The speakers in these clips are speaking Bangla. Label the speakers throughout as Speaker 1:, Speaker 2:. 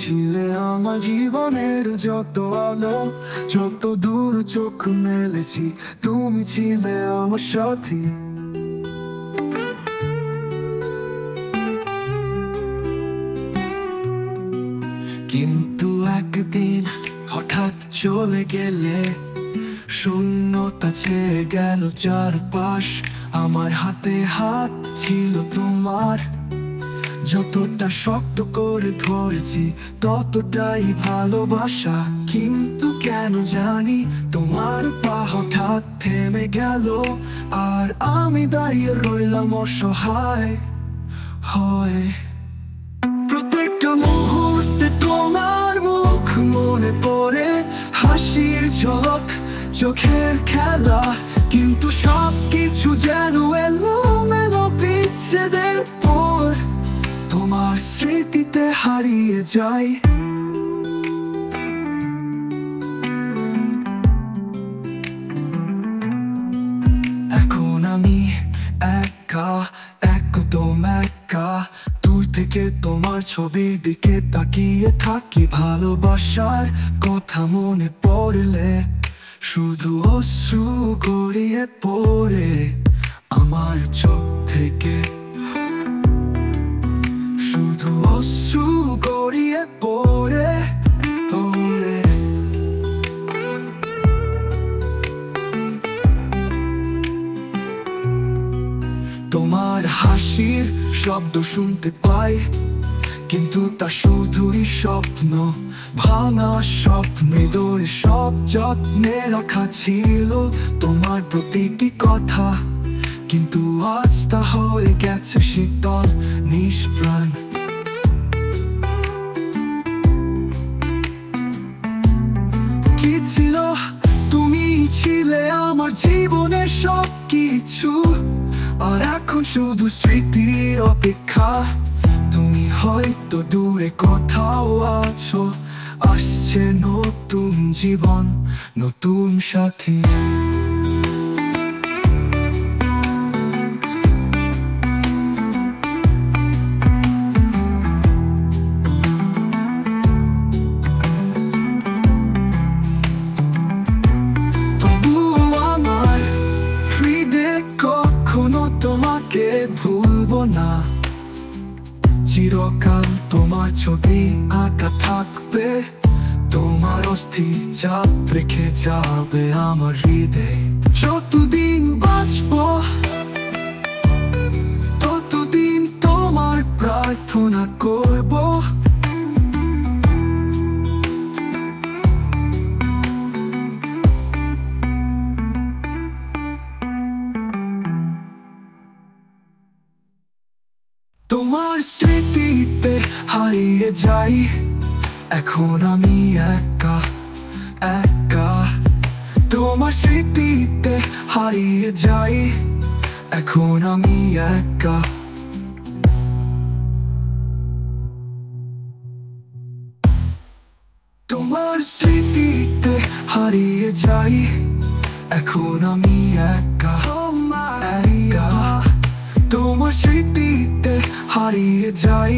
Speaker 1: ছিলে আমার জীবনের যত আলো, যত দূর চোখ মেলেছি তুমি ছিলে আমার সাথী। কিন্তু একদিন হঠাৎ চলে গেলে, শূন্যতা ছেয়ে গেল চারপাশ। আমার হাতে হাত ছিল তোমার, যতটা শক্ত করে ধরেছি ততটাই ভালোবাসা। কিন্তু কেন জানি তোমার পা হঠাৎ থেমে গেল, আর আমি দাঁড়িয়ে রইলাম অসহায় হয়। প্রত্যেকটা মুহূর্তে তোমার মুখ মনে পড়ে, হাসির ঝলক, চোখের খেলা, কিন্তু সবকিছু যেন এলোমেলো বিচ্ছেদের পর তোমার স্মৃতিতে হারিয়ে যায়। এখন আমি একা, একদম একা, দূর থেকে তোমার ছবির দিকে তাকিয়ে থাকি। ভালোবাসার কথা মনে পড়লে শুধু অশ্রু গড়িয়ে পড়ে আমার চোখ থেকে, শুধু অশ্রু গড়িয়ে পড়ে তোরে। তোমার হাসির শব্দ শুনতে পাই, কিন্তু তা শুধুই স্বপ্ন, ভাঙা স্বপ্নে দোয়ে সব যত্নে রাখা ছিল তোমার প্রতিটি কথা। কিন্তু আজ তা হয়ে গেছে শীতল নিষ্প্রাণ। কি ছিল, তুমি ছিলে আমার জীবনের সব কিছু, আর এখন শুধু স্মৃতির অপেক্ষা। তুমি হয়তো দূরে কোথাও আছো, আসছে নতুন জীবন, নতুন সাথী। তবুও আমার হৃদয়ে কখনো তোমাকে ভুলবো না, চিরকাল তোমার ছবি আঁকা থাকবে, তোমার অস্থি চাপ রেখে যাবে আমার হৃদয়ে। যতদিন বাঁচবো ততদিন তোমার প্রার্থনা করব। তোমার স্মৃতিতে হারিয়ে যাই, এখন আমি একা একা। তোমার স্মৃতিতে হারিয়ে যাই, এখন আমি একা। তোমার স্মৃতিতে হারিয়ে যাই, এখন আমি একা একা। তোমার স্মৃতিতে হারিয়ে যাই,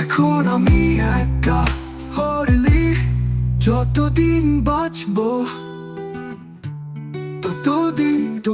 Speaker 1: এখন আমি একা। হরলি যতদিন বাঁচবো ততদিন